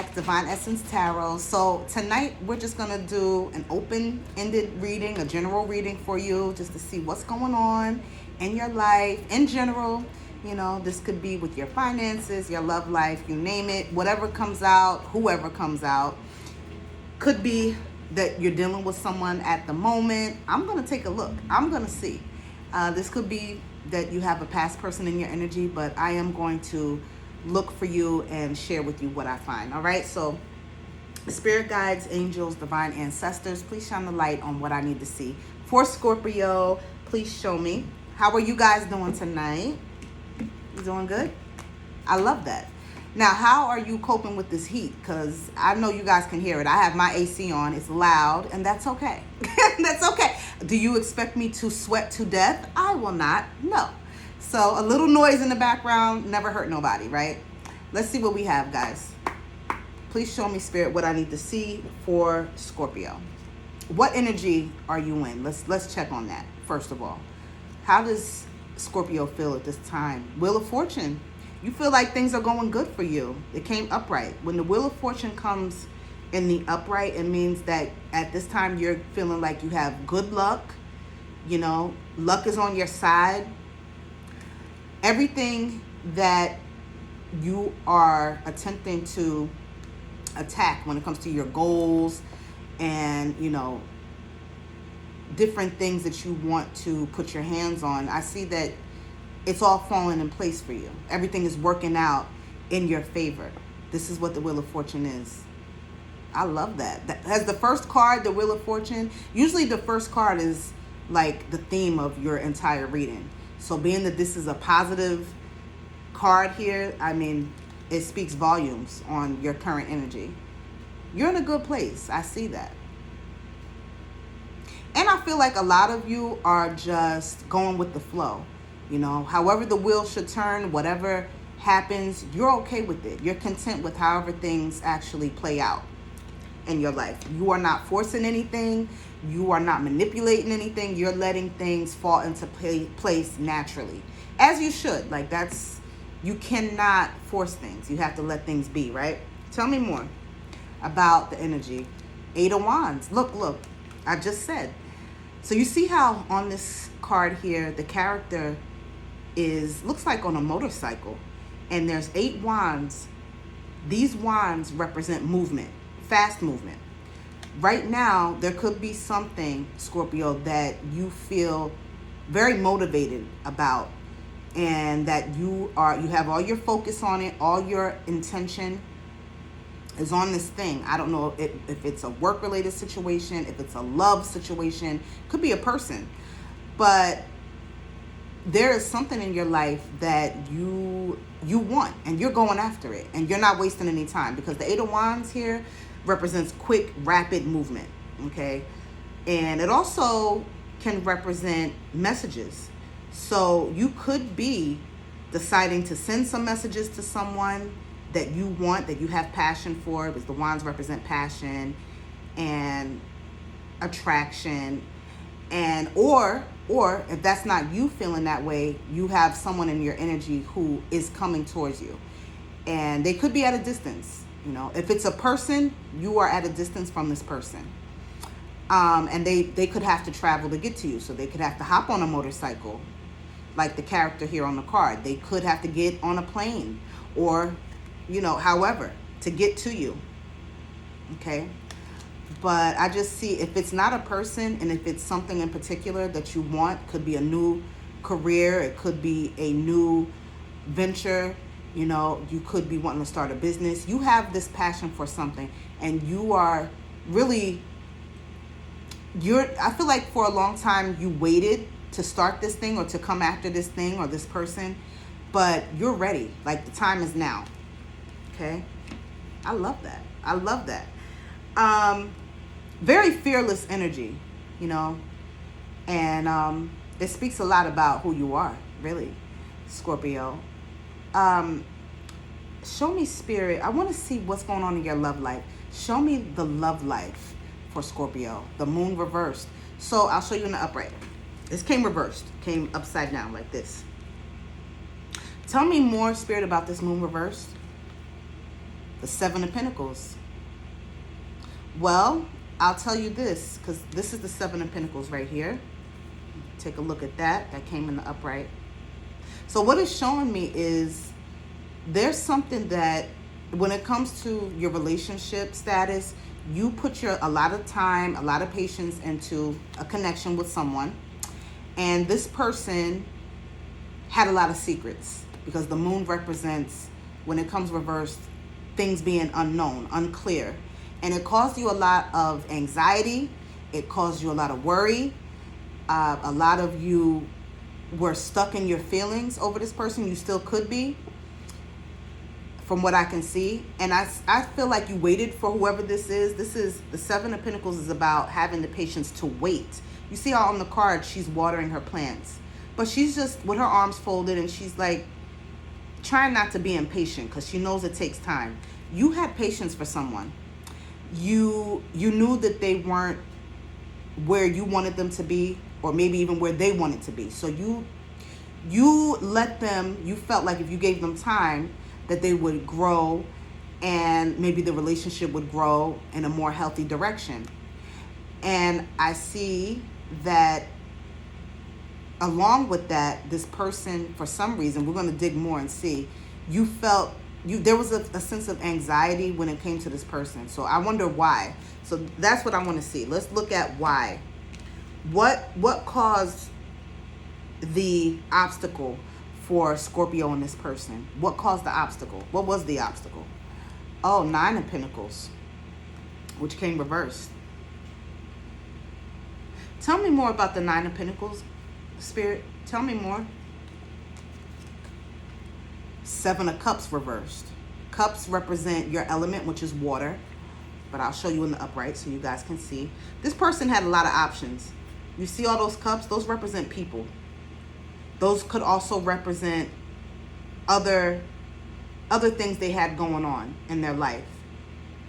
back, Divine Essence Tarot. So tonight we're just going to do an open-ended reading, a general reading for you, just to see what's going on in your life in general. You know, this could be with your finances, your love life, you name it. Whatever comes out, whoever comes out. Could be that you're dealing with someone at the moment. I'm going to take a look. I'm going to see. This could be that you have a past person in your energy, but I am going to look for you and share with you what I find. All right, so spirit guides, angels, divine ancestors, please shine the light on what I need to see. For Scorpio, please show me. How are you guys doing tonight? You doing good? I love that. Now, how are you coping with this heat? Because I know you guys can hear it. I have my AC on. It's loud, and that's okay. That's okay. Do you expect me to sweat to death? I will not. No. So a little noise in the background never hurt nobody, right? Let's see what we have, guys. Please show me, Spirit, what I need to see for Scorpio. What energy are you in? Let's check on that, first of all. How does Scorpio feel at this time? Wheel of Fortune. You feel like things are going good for you. It came upright. When the Wheel of Fortune comes in the upright, it means that at this time you're feeling like you have good luck. You know, luck is on your side. Everything that you are attempting to attack when it comes to your goals and, you know, different things that you want to put your hands on, I see that it's all falling in place for you. Everything is working out in your favor. This is what the Wheel of Fortune is. I love that. That has the first card, the Wheel of Fortune. Usually the first card is like the theme of your entire reading. So being that this is a positive card here, I mean, it speaks volumes on your current energy. You're in a good place. I see that. And I feel like a lot of you are just going with the flow. You know, however the wheel should turn, whatever happens, you're okay with it. You're content with however things actually play out in your life. You are not forcing anything. You are not manipulating anything. You're letting things fall into place naturally, as you should. Like, that's, you cannot force things. You have to let things be, right? Tell me more about the energy. 8 of Wands. Look, I just said. So you see how on this card here, the character looks like on a motorcycle, and there's 8 wands. These wands represent movement, fast movement. Right now, there could be something, Scorpio, that you feel very motivated about, and that you have all your focus on it, all your intention is on this thing. I don't know if it's a work-related situation, if it's a love situation, could be a person, but there is something in your life that you want, and you're going after it, and you're not wasting any time, because the 8 of Wands here represents quick, rapid movement, okay? And it also can represent messages. So you could be deciding to send some messages to someone that you want, that you have passion for, because the wands represent passion and attraction. And or if that's not you feeling that way, you have someone in your energy who is coming towards you, and they could be at a distance. You know, if it's a person, you are at a distance from this person, and they could have to travel to get to you. So they could have to hop on a motorcycle, like the character here on the card. They could have to get on a plane, or, you know, however, to get to you. Okay. But I just see, if it's not a person, and if it's something in particular that you want, could be a new career, it could be a new venture, you know, you could be wanting to start a business. You have this passion for something, and you are really, I feel like for a long time you waited to start this thing, or to come after this thing or this person, but you're ready. Like, the time is now. Okay. I love that. I love that. Very fearless energy, you know, and it speaks a lot about who you are, really, Scorpio. Show me, Spirit. I want to see what's going on in your love life. Show me the love life for Scorpio. The moon reversed. So I'll show you in the upright. This came reversed, came upside down like this. Tell me more, Spirit, about this moon reversed. The Seven of Pentacles. Well, I'll tell you this, because this is the Seven of Pentacles right here. Take a look at that. That came in the upright. So what it's showing me is there's something that when it comes to your relationship status, you put a lot of time, a lot of patience into a connection with someone. And this person had a lot of secrets, because the moon represents, when it comes reversed, things being unknown, unclear. And it caused you a lot of anxiety. It caused you a lot of worry. A lot of you were stuck in your feelings over this person. You still could be, from what I can see. And I feel like you waited for whoever this is. This is the Seven of Pentacles, is about having the patience to wait. You see how on the card she's watering her plants, but she's just with her arms folded, and she's like trying not to be impatient, because she knows it takes time. You had patience for someone. You knew that they weren't where you wanted them to be, or maybe even where they wanted to be. So you let them, you felt like if you gave them time, that they would grow, and maybe the relationship would grow in a more healthy direction. And I see that along with that, this person, for some reason, we're going to dig more and see, you felt, there was a sense of anxiety when it came to this person. So I wonder why. So that's what I want to see. Let's look at why. What caused the obstacle for Scorpio and this person? What caused the obstacle? What was the obstacle? Oh, Nine of Pentacles, which came reversed. Tell me more about the Nine of Pentacles, Spirit. Tell me more. Seven of Cups reversed. Cups represent your element, which is water. But I'll show you in the upright so you guys can see. This person had a lot of options. You see all those cups? Those represent people. Those could also represent other things they had going on in their life.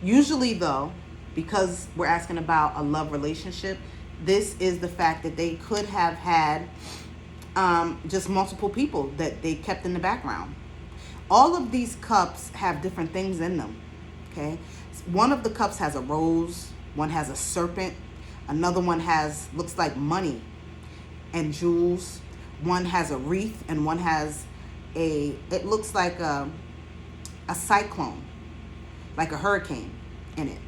Usually, though, because we're asking about a love relationship, this is the fact that they could have had just multiple people that they kept in the background. All of these cups have different things in them, okay? One of the cups has a rose, one has a serpent, another one looks like money and jewels, one has a wreath, and one has it looks like a cyclone, like a hurricane in it.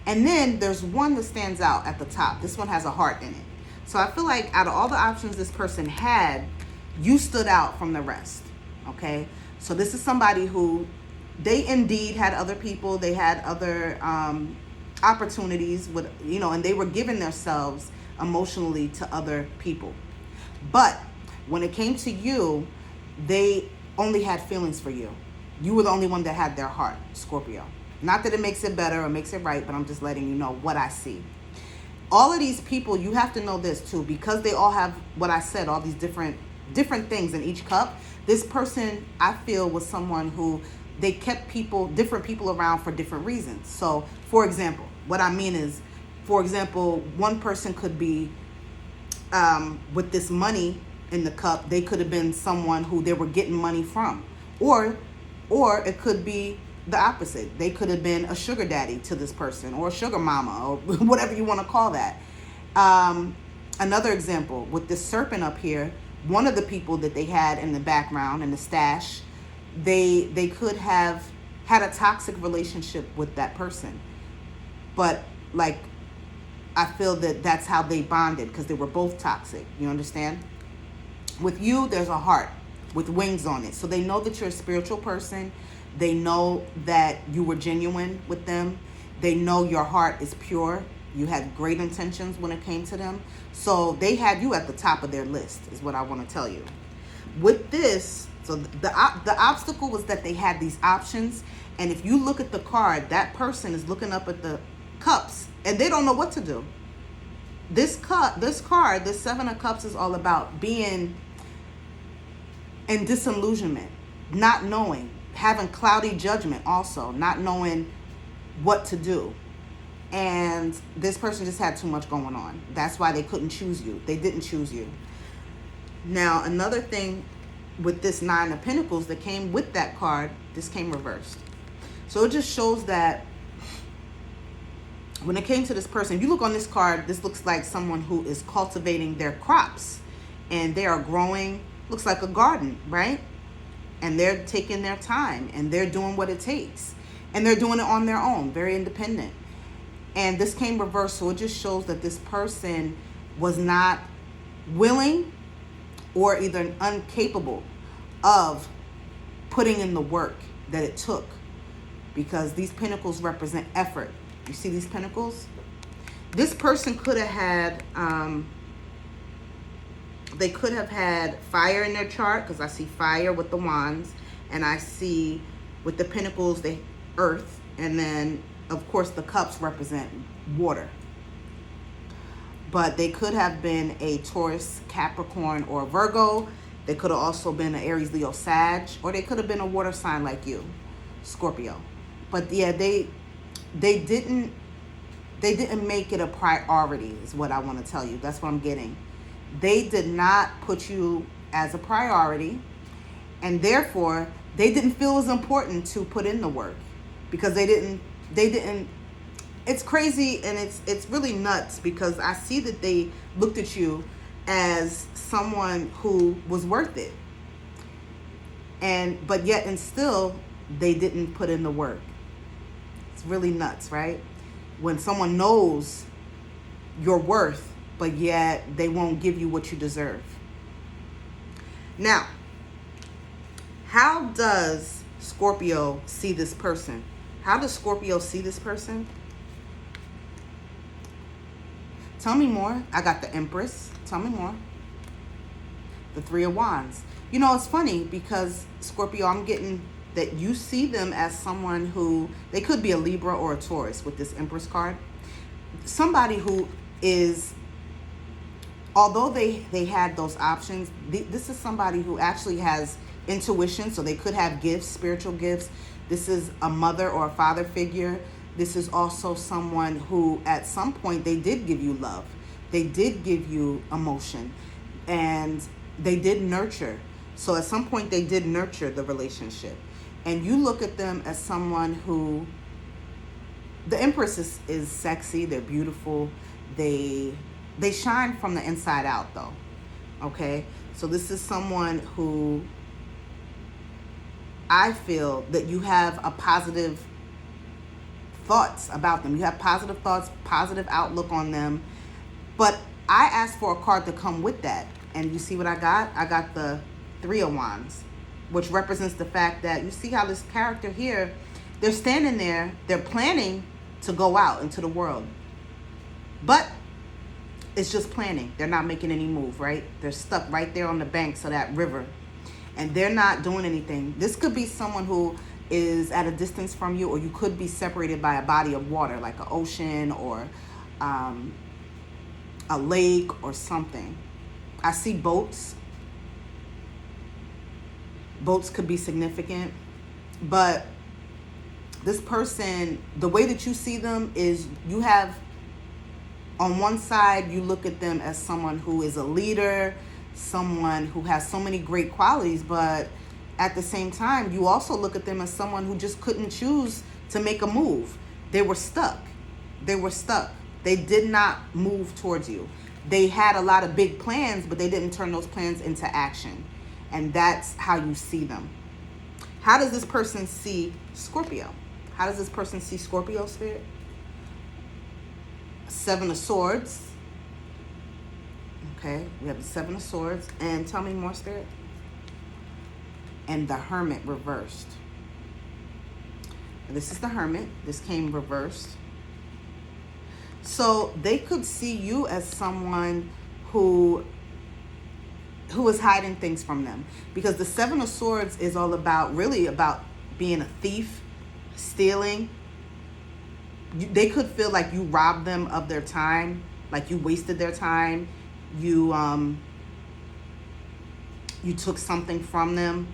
And then there's one that stands out at the top. This one has a heart in it. So I feel like out of all the options this person had, you stood out from the rest, okay? So this is somebody who, they indeed had other people. They had other opportunities with, and they were giving themselves emotionally to other people. But when it came to you, they only had feelings for you. You were the only one that had their heart, Scorpio. Not that it makes it better or makes it right, but I'm just letting you know what I see. All of these people, you have to know this too, because they all have what I said, all these different things in each cup. This person, I feel, was someone who they kept different people around for different reasons. So, for example, what I mean is, for example, one person could be with this money in the cup. They could have been someone who they were getting money from, or it could be the opposite. They could have been a sugar daddy to this person, or a sugar mama, or whatever you want to call that. Another example with this serpent up here, one of the people that they had in the background in the stash, they could have had a toxic relationship with that person. But like, I feel that that's how they bonded, because they were both toxic. You understand? With you, there's a heart with wings on it. So they know that you're a spiritual person. They know that you were genuine with them. They know your heart is pure. You had great intentions when it came to them. So they had you at the top of their list, is what I want to tell you. With this, so the obstacle was that they had these options. And if you look at the card, that person is looking up at the cups and they don't know what to do. This card, this Seven of Cups, is all about being in disillusionment, not knowing, having cloudy judgment also, not knowing what to do. And this person just had too much going on. That's why they couldn't choose you. They didn't choose you. Now, another thing with this Nine of Pentacles that came with that card, this came reversed. So it just shows that when it came to this person, you look on this card, this looks like someone who is cultivating their crops, and they are growing, looks like a garden, right? And they're taking their time, and they're doing what it takes, and they're doing it on their own, very independent. And this came reversed, so it just shows that this person was not willing or either incapable of putting in the work that it took, because these pentacles represent effort. You see these pentacles? This person could have had, they could have had fire in their chart, because I see fire with the wands, and I see with the pentacles, the earth, and then, of course, the cups represent water. But they could have been a Taurus, Capricorn, or Virgo. They could have also been an Aries, Leo, Sag, or they could have been a water sign like you, Scorpio. But yeah, they didn't make it a priority, is what I want to tell you. That's what I'm getting. They did not put you as a priority, and therefore they didn't feel it was important to put in the work, because they didn't. It's crazy, and it's really nuts, because I see that they looked at you as someone who was worth it, but yet and still they didn't put in the work. It's really nuts, right? When someone knows your worth, but yet they won't give you what you deserve. Now, how does Scorpio see this person? How does Scorpio see this person? Tell me more. I got the Empress. Tell me more. The Three of Wands. You know, it's funny because, Scorpio, I'm getting that you see them as someone who, they could be a Libra or a Taurus with this Empress card. Somebody who is, although they had those options, this is somebody who actually has intuition, so they could have gifts, spiritual gifts. This is a mother or a father figure. This is also someone who at some point they did give you love. They did give you emotion, and they did nurture. So at some point they did nurture the relationship. And you look at them as someone who, the Empress is sexy, they're beautiful. They shine from the inside out though. Okay? So this is someone who I feel that you have a positive thoughts about them. You have positive thoughts, positive outlook on them. But I asked for a card to come with that. And you see what I got? I got the Three of Wands, which represents the fact that you see how this character here, they're standing there, they're planning to go out into the world. But it's just planning. They're not making any move, right? They're stuck right there on the banks of that river. And they're not doing anything. This could be someone who is at a distance from you, or you could be separated by a body of water, like an ocean or a lake or something. I see boats. Boats could be significant. But this person, the way that you see them is you have, on one side, you look at them as someone who is a leader, someone who has so many great qualities, but at the same time, you also look at them as someone who just couldn't choose to make a move. They were stuck. They were stuck. They did not move towards you. They had a lot of big plans, but they didn't turn those plans into action. And that's how you see them. How does this person see Scorpio? How does this person see Scorpio, Spirit? Seven of Swords. Okay, we have the Seven of Swords. And tell me more, Spirit. And the Hermit reversed. This is the Hermit. This came reversed. So they could see you as someone who is hiding things from them. Because the Seven of Swords is all about, really about being a thief, stealing. They could feel like you robbed them of their time, like you wasted their time. You took something from them.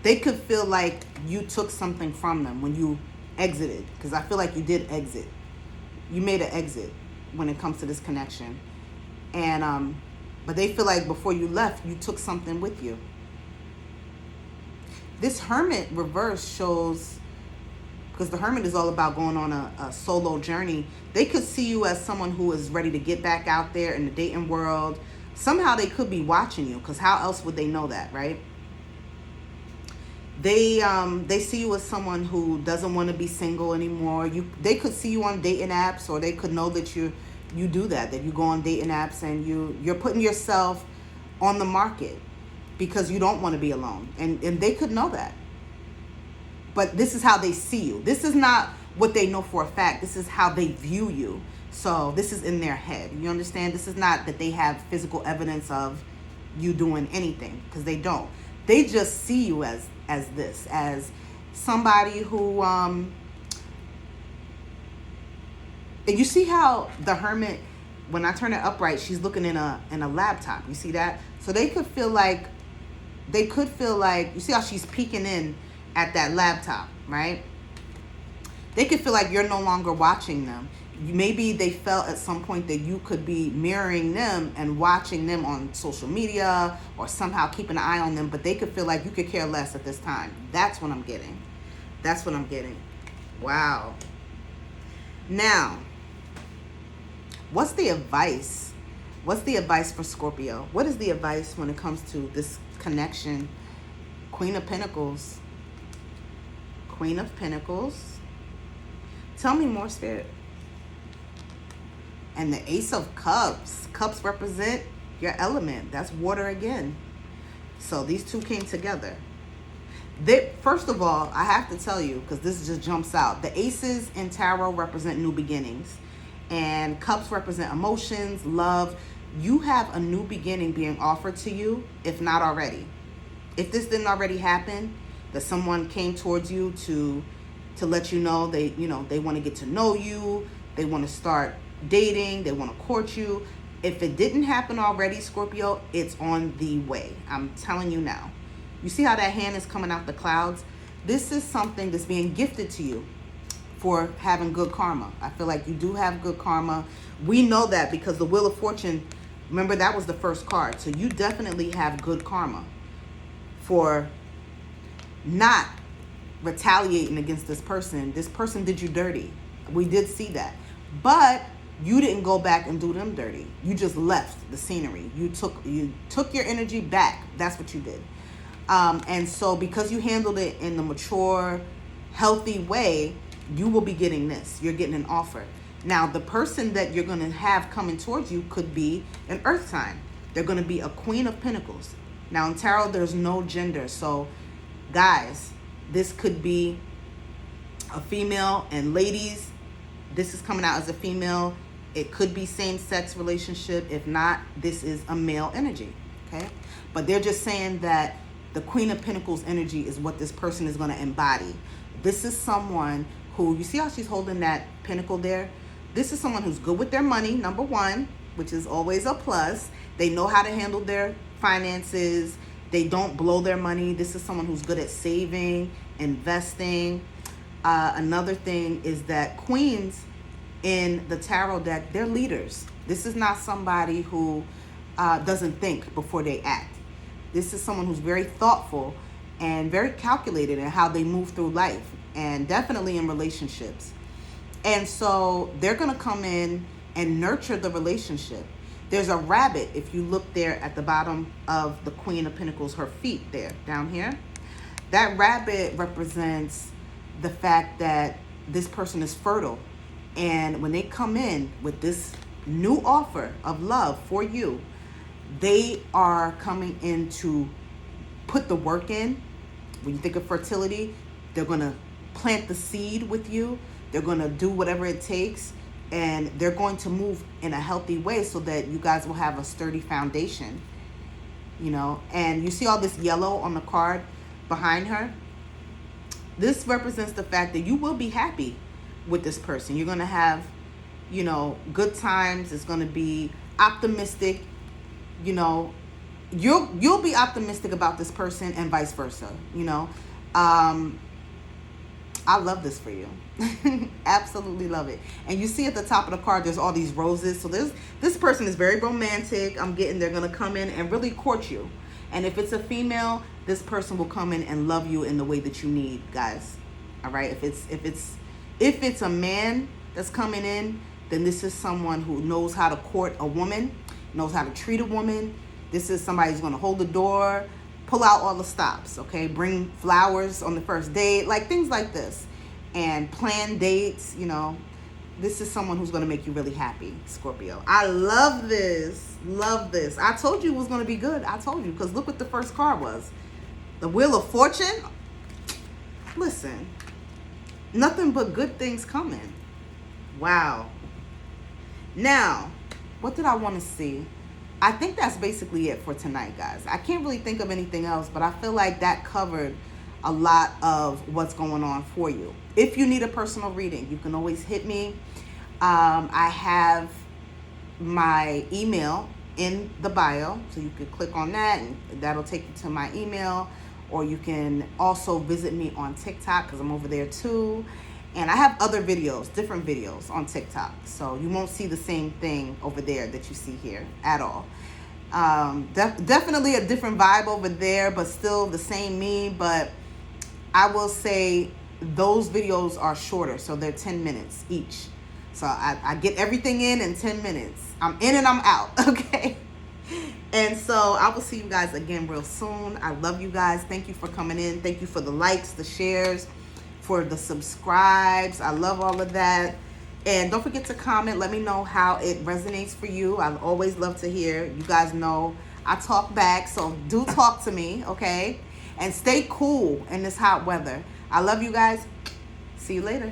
They could feel like you took something from them when you exited, because I feel like you did exit. You made an exit when it comes to this connection. And but they feel like before you left, you took something with you. This Hermit reverse shows because the Hermit is all about going on a solo journey. They could see you as someone who is ready to get back out there in the dating world. Somehow they could be watching you, because how else would they know that, right? They see you as someone who doesn't want to be single anymore. They could see you on dating apps, or they could know that you do that you go on dating apps and you're putting yourself on the market because you don't want to be alone, and they could know that. But this is how they see you. This is not what they know for a fact. This is how they view you. So this is in their head. You understand? This is not that they have physical evidence of you doing anything, because they don't. They just see you as somebody who and you see how the Hermit, when I turn it upright, she's looking in a laptop. You see that? So they could feel like you see how she's peeking in at that laptop, right? They could feel like you're no longer watching them. Maybe they felt at some point that you could be mirroring them and watching them on social media, or somehow keeping an eye on them, but they could feel like you could care less at this time. That's what I'm getting. That's what I'm getting. Wow. Now, what's the advice? What's the advice for Scorpio? What is the advice when it comes to this connection? Queen of Pentacles. Queen of Pentacles. Tell me more, Spirit. And the Ace of Cups. Cups represent your element. That's water again. So these two came together. First of all, I have to tell you, because this just jumps out. The aces in tarot represent new beginnings. And cups represent emotions, love. You have a new beginning being offered to you, if not already. If this didn't already happen, that someone came towards you to let you know they want to get to know you, they want to start dating, they want to court you. If it didn't happen already, Scorpio, it's on the way. I'm telling you now. You see how that hand is coming out the clouds? This is something that's being gifted to you for having good karma. I feel like you do have good karma. We know that because the Wheel of Fortune, remember, that was the first card. So you definitely have good karma for not retaliating against this person. This person did you dirty. We did see that. But you didn't go back and do them dirty. You just left the scenery. You took your energy back. That's what you did. And so because you handled it in the mature, healthy way, you will be getting this. You're getting an offer. Now, the person that you're going to have coming towards you could be an earth sign. They're going to be a Queen of Pentacles. Now, in tarot, there's no gender. So, guys, this could be a female. And ladies, this is coming out as a female. It could be same-sex relationship. If not, this is a male energy, okay? But they're just saying that the Queen of Pentacles energy is what this person is going to embody. This is someone who, you see how she's holding that pentacle there? This is someone who's good with their money, number one, which is always a plus. They know how to handle their finances. They don't blow their money. This is someone who's good at saving, investing. Another thing is that queens in the tarot deck, they're leaders. This is not somebody who doesn't think before they act. This is someone who's very thoughtful and very calculated in how they move through life, and definitely in relationships. And so they're going to come in and nurture the relationship. There's a rabbit, if you look there at the bottom of the Queen of Pentacles, her feet there, down here. That rabbit represents the fact that this person is fertile. And when they come in with this new offer of love for you, they are coming in to put the work in. When you think of fertility, they're going to plant the seed with you. They're going to do whatever it takes. And they're going to move in a healthy way so that you guys will have a sturdy foundation. You know, and you see all this yellow on the card behind her? This represents the fact that you will be happy with this person. You're going to have, you know, good times. It's going to be optimistic. You know, you'll be optimistic about this person and vice versa. You know, I love this for you. Absolutely love it. And you see at the top of the card, there's all these roses. So this person is very romantic. I'm getting they're going to come in and really court you. And if it's a female, this person will come in and love you in the way that you need, guys. All right. If it's a man that's coming in, then this is someone who knows how to court a woman, knows how to treat a woman. This is somebody who's going to hold the door, pull out all the stops, okay? Bring flowers on the first date, like things like this. And plan dates, you know. This is someone who's going to make you really happy, Scorpio. I love this. Love this. I told you it was going to be good. I told you, because look what the first card was. The Wheel of Fortune. Listen, nothing but good things coming. Wow. Now, what did I want to see? I think that's basically it for tonight, guys. I can't really think of anything else, but I feel like that covered a lot of what's going on for you. If you need a personal reading, you can always hit me. I have my email in the bio, so you can click on that and that'll take you to my email. Or you can also visit me on TikTok, because I'm over there too. And I have other videos, different videos on TikTok. So you won't see the same thing over there that you see here at all. Definitely a different vibe over there, but still the same me. But I will say those videos are shorter, so they're 10 minutes each. So I get everything in 10 minutes. I'm in and I'm out, okay? And so I will see you guys again real soon. I love you guys. Thank you for coming in. Thank you for the likes, the shares, for the subscribes. I love all of that. And don't forget to comment. Let me know how it resonates for you. I always love to hear. You guys know I talk back, so do talk to me, okay? And stay cool in this hot weather. I love you guys. See you later.